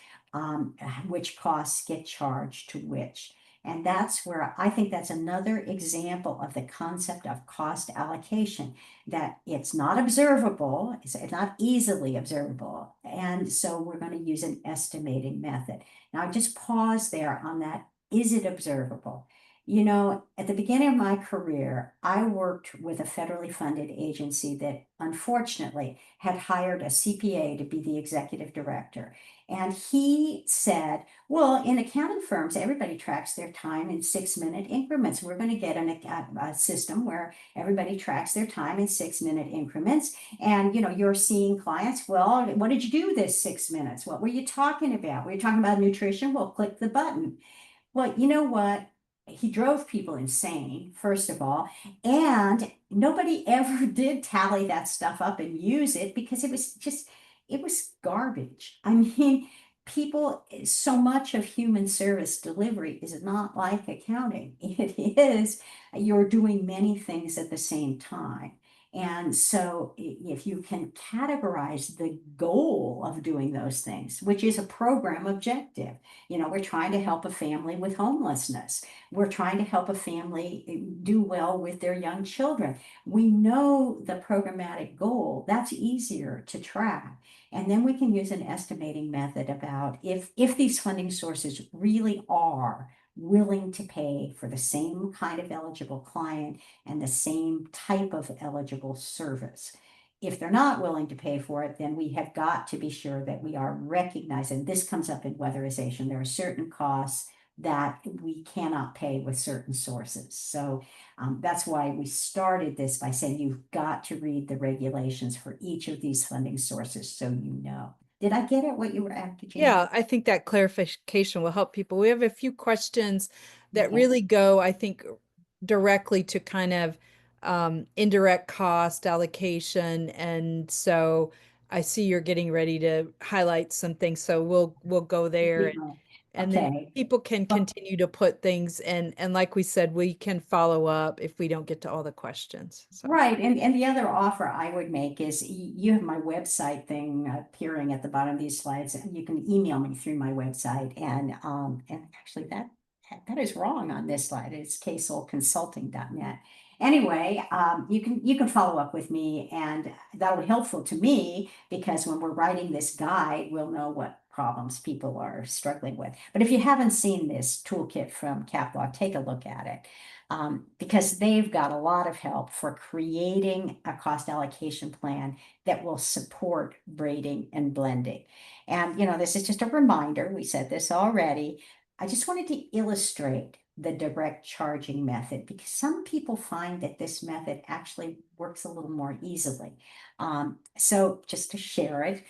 which costs get charged to which. And that's where I think that's another example of the concept of cost allocation, that it's not observable, it's not easily observable. And so we're going to use an estimating method. Now, just pause there on that. Is it observable? You know, at the beginning of my career, I worked with a federally funded agency that unfortunately had hired a CPA to be the executive director. And he said, well, in accounting firms, everybody tracks their time in 6-minute increments. We're going to get a system where everybody tracks their time in 6-minute increments. And, you know, you're seeing clients, well, what did you do this 6 minutes? What were you talking about? Were you talking about nutrition? Well, click the button. Well, you know what? He drove people insane, first of all, and nobody ever did tally that stuff up and use it because it was garbage. I mean, people, so much of human service delivery is not like accounting. It is, you're doing many things at the same time. And so if you can categorize the goal of doing those things, which is a program objective, you know, we're trying to help a family with homelessness. We're trying to help a family do well with their young children. We know the programmatic goal, that's easier to track. And then we can use an estimating method about if these funding sources really are willing to pay for the same kind of eligible client and the same type of eligible service. If they're not willing to pay for it, then we have got to be sure that we are recognizing, this comes up in weatherization, there are certain costs that we cannot pay with certain sources. So that's why we started this by saying you've got to read the regulations for each of these funding sources so you know. Did I get at what you were after, Jean? Yeah, I think that clarification will help people. We have a few questions that Okay. really go, I think, directly to kind of indirect cost allocation. And so I see you're getting ready to highlight some things. So we'll go there, and then Okay. people can continue to put things in. And like we said, we can follow up if we don't get to all the questions. So. Right, and the other offer I would make is you have my website thing appearing at the bottom of these slides, and you can email me through my website, and actually that is wrong on this slide. It's kaysohlconsulting.net. Anyway, you can follow up with me, and that'll be helpful to me because when we're writing this guide, we'll know what problems people are struggling with. But if you haven't seen this toolkit from Caplog, take a look at it. Because they've got a lot of help for creating a cost allocation plan that will support braiding and blending. And, you know, this is just a reminder, we said this already. I just wanted to illustrate the direct charging method because some people find that this method actually works a little more easily. So just to share it,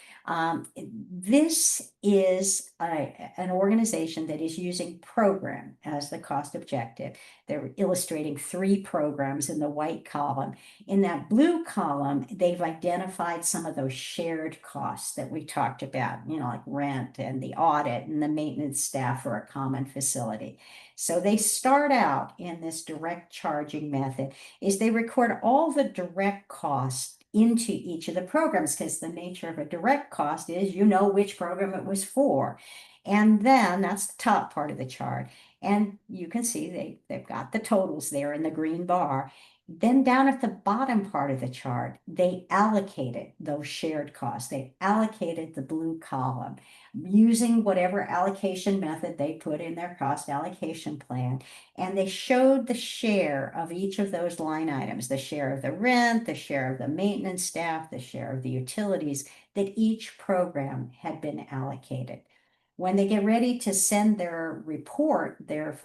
this is an organization that is using program as the cost objective. They're illustrating 3 programs in the white column. In that blue column, they've identified some of those shared costs that we talked about, like rent and the audit and the maintenance staff for a common facility. So they start out in this direct charging method is they record all the direct costs into each of the programs, because the nature of a direct cost is which program it was for. And then that's the top part of the chart. And you can see they've got the totals there in the green bar. Then down at the bottom part of the chart, they allocated those shared costs. They allocated the blue column using whatever allocation method they put in their cost allocation plan. And they showed the share of each of those line items, the share of the rent, the share of the maintenance staff, the share of the utilities that each program had been allocated. When they get ready to send their report, their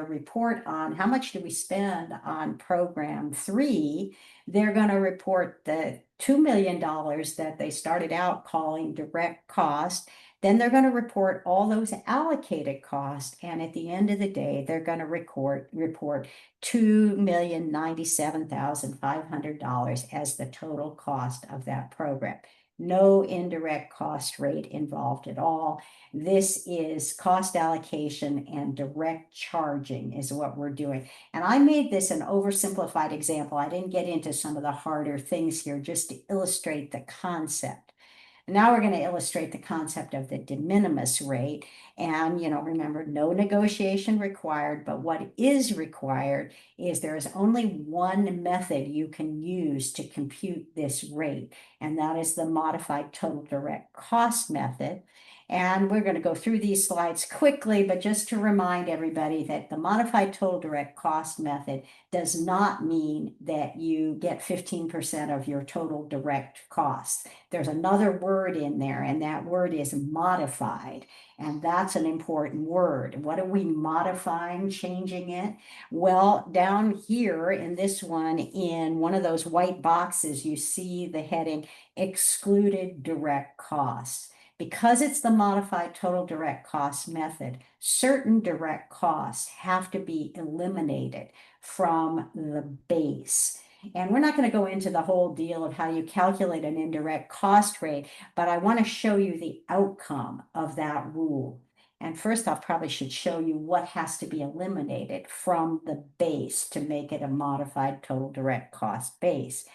report on how much do we spend on program 3, they're going to report the $2 million that they started out calling direct cost. Then they're going to report all those allocated costs. And at the end of the day, they're going to report $2,097,500 as the total cost of that program. No indirect cost rate involved at all. This is cost allocation and direct charging is what we're doing. And I made this an oversimplified example. I didn't get into some of the harder things here just to illustrate the concept. Now we're going to illustrate the concept of the de minimis rate. And, remember, no negotiation required, but what is required is there is only one method you can use to compute this rate, and that is the modified total direct cost method. And we're going to go through these slides quickly, but just to remind everybody that the modified total direct cost method does not mean that you get 15% of your total direct costs. There's another word in there, and that word is modified. And that's an important word. What are we modifying, changing it? Well, down here in this one, in one of those white boxes, you see the heading excluded direct costs. Because it's the modified total direct cost method, certain direct costs have to be eliminated from the base. And we're not going to go into the whole deal of how you calculate an indirect cost rate, but I want to show you the outcome of that rule. And first off, probably should show you what has to be eliminated from the base to make it a modified total direct cost base.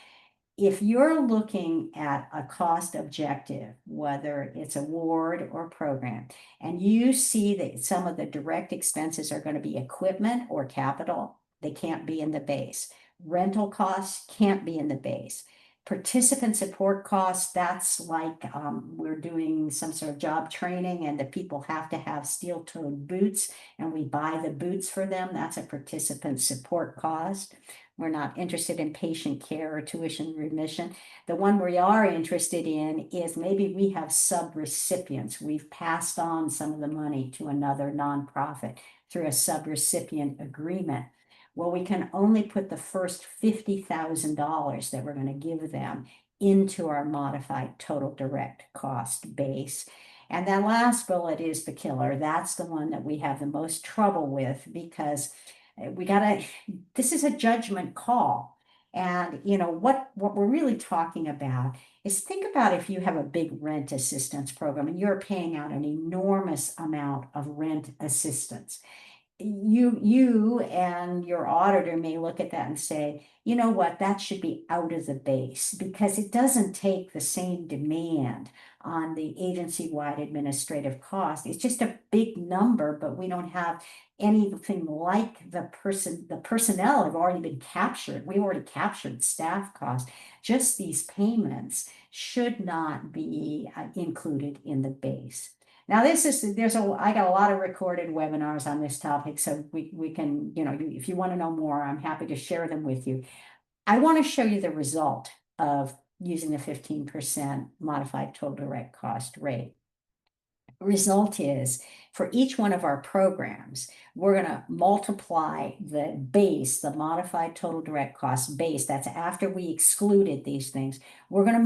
If you're looking at a cost objective, whether it's a ward or program, and you see that some of the direct expenses are going to be equipment or capital, they can't be in the base. Rental costs can't be in the base. Participant support costs, that's like we're doing some sort of job training and the people have to have steel-toed boots and we buy the boots for them. That's a participant support cost. We're not interested in patient care or tuition remission. The one we are interested in is maybe we have sub-recipients. We've passed on some of the money to another nonprofit through a sub-recipient agreement. Well, we can only put the first $50,000 that we're going to give them into our modified total direct cost base. And that last bullet is the killer. That's the one that we have the most trouble with because this is a judgment call. And what we're really talking about is think about if you have a big rent assistance program and you're paying out an enormous amount of rent assistance. You and your auditor may look at that and say, you know what, that should be out of the base because it doesn't take the same demand on the agency-wide administrative cost. It's just a big number, but we don't have anything like the personnel have already been captured. We already captured staff costs. Just these payments should not be included in the base. Now I got a lot of recorded webinars on this topic, so we can, if you want to know more, I'm happy to share them with you. I want to show you the result of using the 15% modified total direct cost rate. result is for each one of our programs, we're going to multiply the base, the modified total direct cost base. That's after we excluded these things. We're going to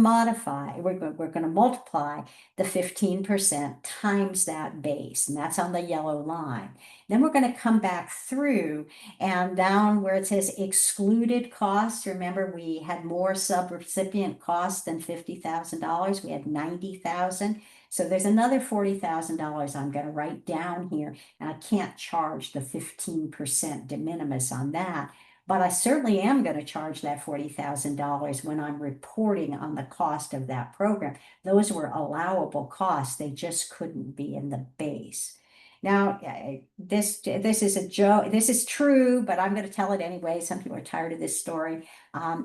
we're going to multiply the 15% times that base, and that's on the yellow line. Then we're going to come back through and down where it says excluded costs. Remember, we had more subrecipient costs than $50,000. We had 90,000. So there's another $40,000 I'm going to write down here, and I can't charge the 15% de minimis on that. But I certainly am going to charge that $40,000 when I'm reporting on the cost of that program. Those were allowable costs. They just couldn't be in the base. Now, this is a joke. This is true, but I'm going to tell it anyway. Some people are tired of this story.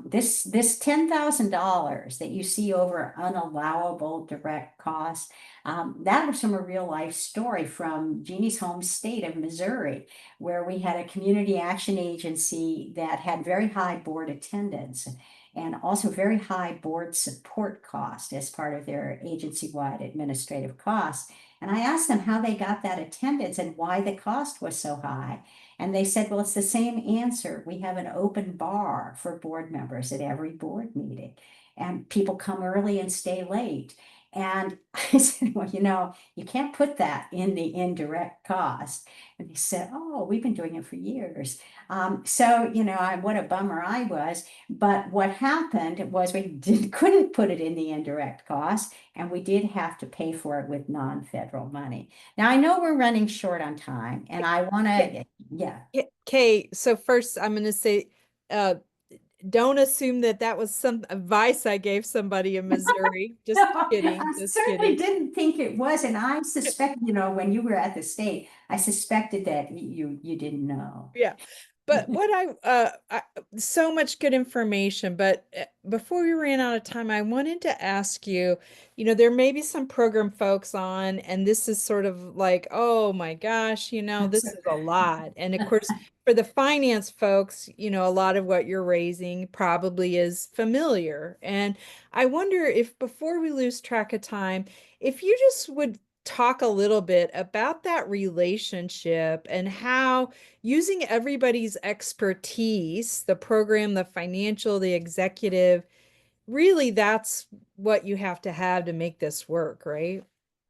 This $10,000 that you see over unallowable direct costs, that was from a real life story from Jeannie's home state of Missouri, where we had a community action agency that had very high board attendance and also very high board support cost as part of their agency-wide administrative costs. And I asked them how they got that attendance and why the cost was so high. And they said, well, it's the same answer. We have an open bar for board members at every board meeting, and people come early and stay late. And I said, well, you can't put that in the indirect cost. And they said, oh, we've been doing it for years. So, what a bummer I was. But what happened was we couldn't put it in the indirect cost, and we did have to pay for it with non-federal money. Now, I know we're running short on time, and I want to, yeah. Kay, so first I'm going to say, don't assume that that was some advice I gave somebody in Missouri. Just kidding. I Just certainly kidding. didn't think it was, and I suspect, when you were at the state, I suspected that you didn't know. Yeah. But what so much good information, but before we ran out of time, I wanted to ask you, there may be some program folks on, and this is sort of like, oh my gosh, this is a lot. And of course, for the finance folks, a lot of what you're raising probably is familiar. And I wonder if before we lose track of time, if you just would talk a little bit about that relationship and how using everybody's expertise, the program, the financial, the executive, really that's what you have to make this work, right?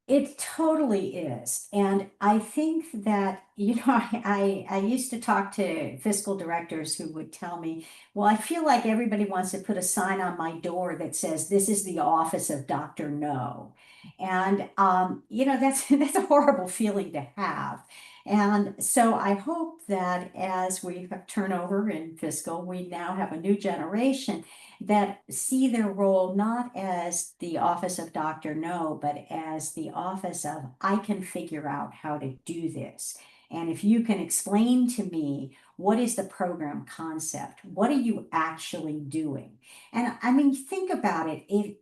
It totally is. And I think that, I used to talk to fiscal directors who would tell me, well, I feel like everybody wants to put a sign on my door that says, this is the office of Dr. No. And, that's a horrible feeling to have. And so I hope that as we turn over in fiscal, we now have a new generation that see their role not as the office of Dr. No, but as the office of I can figure out how to do this. And if you can explain to me what is the program concept, what are you actually doing? And I mean, think about it.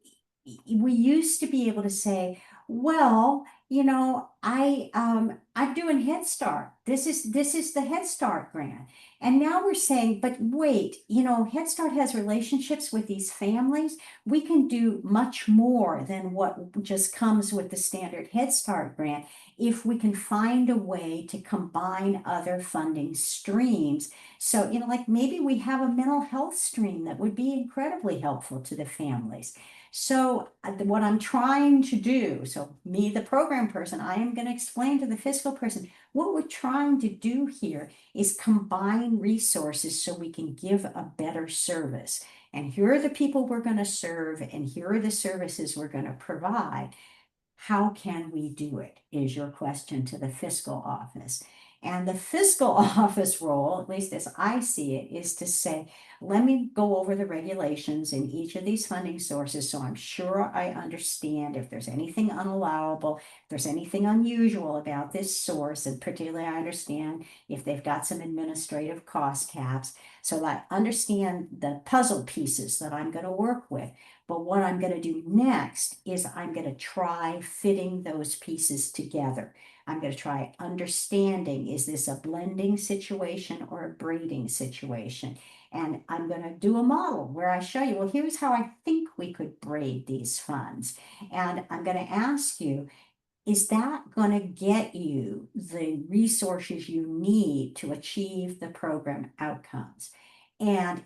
We used to be able to say, well, I'm doing Head Start. This is the Head Start grant. And now we're saying, but wait, Head Start has relationships with these families. We can do much more than what just comes with the standard Head Start grant if we can find a way to combine other funding streams. So, like maybe we have a mental health stream that would be incredibly helpful to the families. So what I'm trying to do, so me, the program person, I am going to explain to the fiscal person, what we're trying to do here is combine resources so we can give a better service. And here are the people we're going to serve, and here are the services we're going to provide. How can we do it, is your question to the fiscal office. And the fiscal office role, at least as I see it, is to say, let me go over the regulations in each of these funding sources so I'm sure I understand if there's anything unallowable, if there's anything unusual about this source, and particularly I understand if they've got some administrative cost caps, so that I understand the puzzle pieces that I'm going to work with. But what I'm going to do next is I'm going to try fitting those pieces together. I'm going to try understanding, is this a blending situation or a braiding situation? And I'm going to do a model where I show you, well, here's how I think we could braid these funds. And I'm going to ask you, is that going to get you the resources you need to achieve the program outcomes? And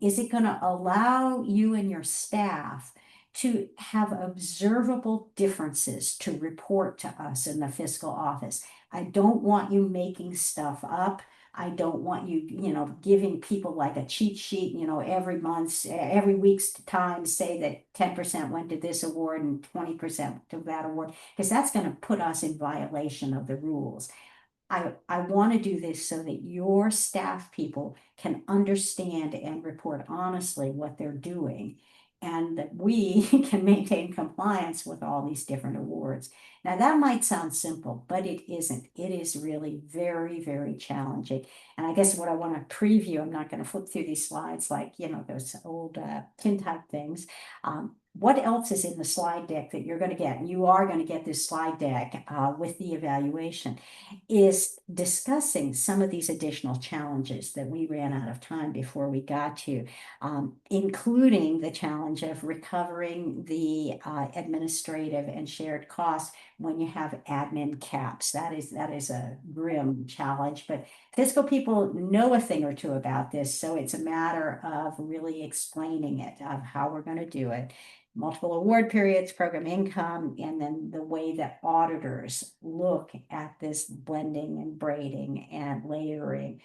is it going to allow you and your staff to have observable differences to report to us in the fiscal office? I don't want you making stuff up. I don't want you, giving people like a cheat sheet, every month, every week's time, say that 10% went to this award and 20% to that award, because that's going to put us in violation of the rules. I want to do this so that your staff people can understand and report honestly what they're doing, and that we can maintain compliance with all these different awards. Now, that might sound simple, but it isn't. It is really very, very challenging. And I guess what I want to preview, I'm not going to flip through these slides like, those old tin type things. What else is in the slide deck that you're going to get? And you are going to get this slide deck with the evaluation, is discussing some of these additional challenges that we ran out of time before we got to, including the challenge of recovering the administrative and shared costs when you have admin caps. That is a grim challenge, but fiscal people know a thing or two about this, so it's a matter of really explaining it, of how we're going to do it. Multiple award periods, program income, and then the way that auditors look at this blending and braiding and layering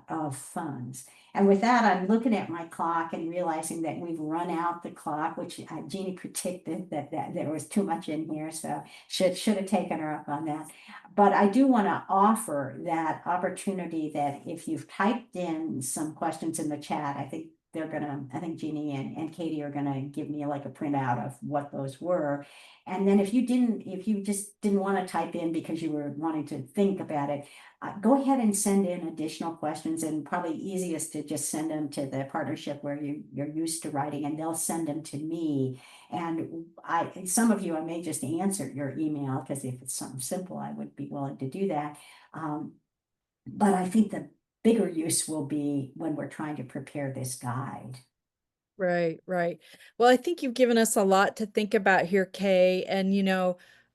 of funds. And with that, I'm looking at my clock and realizing that we've run out the clock, which Jeannie predicted that there was too much in here, so should have taken her up on that. But I do want to offer that opportunity that if you've typed in some questions in the chat, I think Jeannie and Katie are gonna give me like a printout of what those were. And then if you just didn't want to type in because you were wanting to think about it, go ahead and send in additional questions, and probably easiest to just send them to the partnership where you're used to writing, and they'll send them to me. And some of you, I may just answer your email, because if it's something simple, I would be willing to do that. But I think the bigger use will be when we're trying to prepare this guide. Right, right. Well, I think you've given us a lot to think about here, Kay. And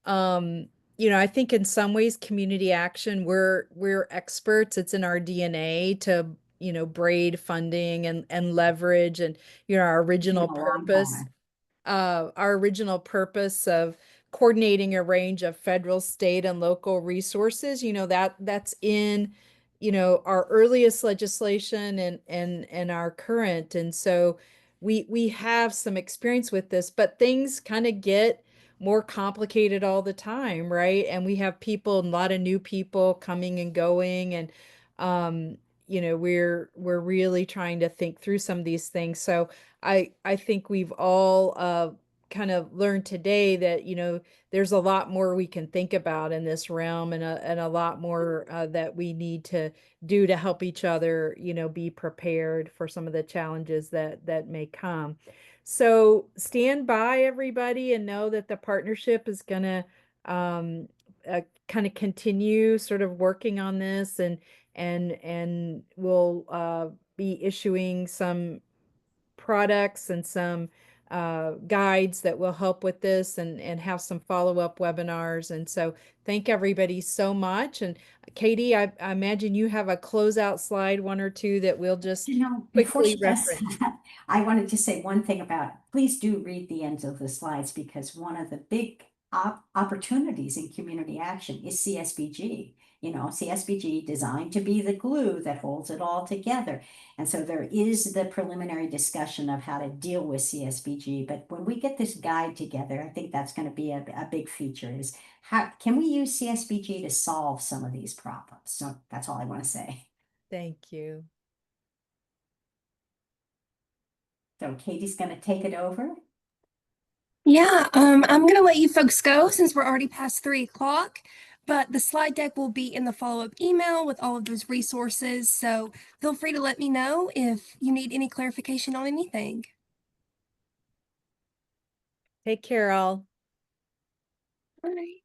I think in some ways community action, we're experts. It's in our DNA to, braid funding and leverage and, our It's been original a long purpose. time. Our original purpose of coordinating a range of federal, state, and local resources, that's in, our earliest legislation and our current. And so we have some experience with this, but things kind of get more complicated all the time, right? And we have a lot of new people coming and going, and we're really trying to think through some of these things. So I think we've all kind of learned today that there's a lot more we can think about in this realm, and a lot more that we need to do to help each other be prepared for some of the challenges that may come. So stand by, everybody, and know that the partnership is going to kind of continue sort of working on this, and we'll be issuing some products and some guides that will help with this, and have some follow-up webinars. And so thank everybody so much. And Katie, I imagine you have a closeout slide, one or two, that we'll just Before quickly she does reference. that, I wanted to say one thing about, please do read the ends of the slides, because one of the big opportunities in community action is CSBG. CSBG designed to be the glue that holds it all together. And so there is the preliminary discussion of how to deal with CSBG. But when we get this guide together, I think that's going to be a big feature, is how can we use CSBG to solve some of these problems? So that's all I want to say. Thank you. So Katie's going to take it over. Yeah, I'm going to let you folks go since we're already past 3 o'clock, but the slide deck will be in the follow-up email with all of those resources. So feel free to let me know if you need any clarification on anything. Take care, all. All right.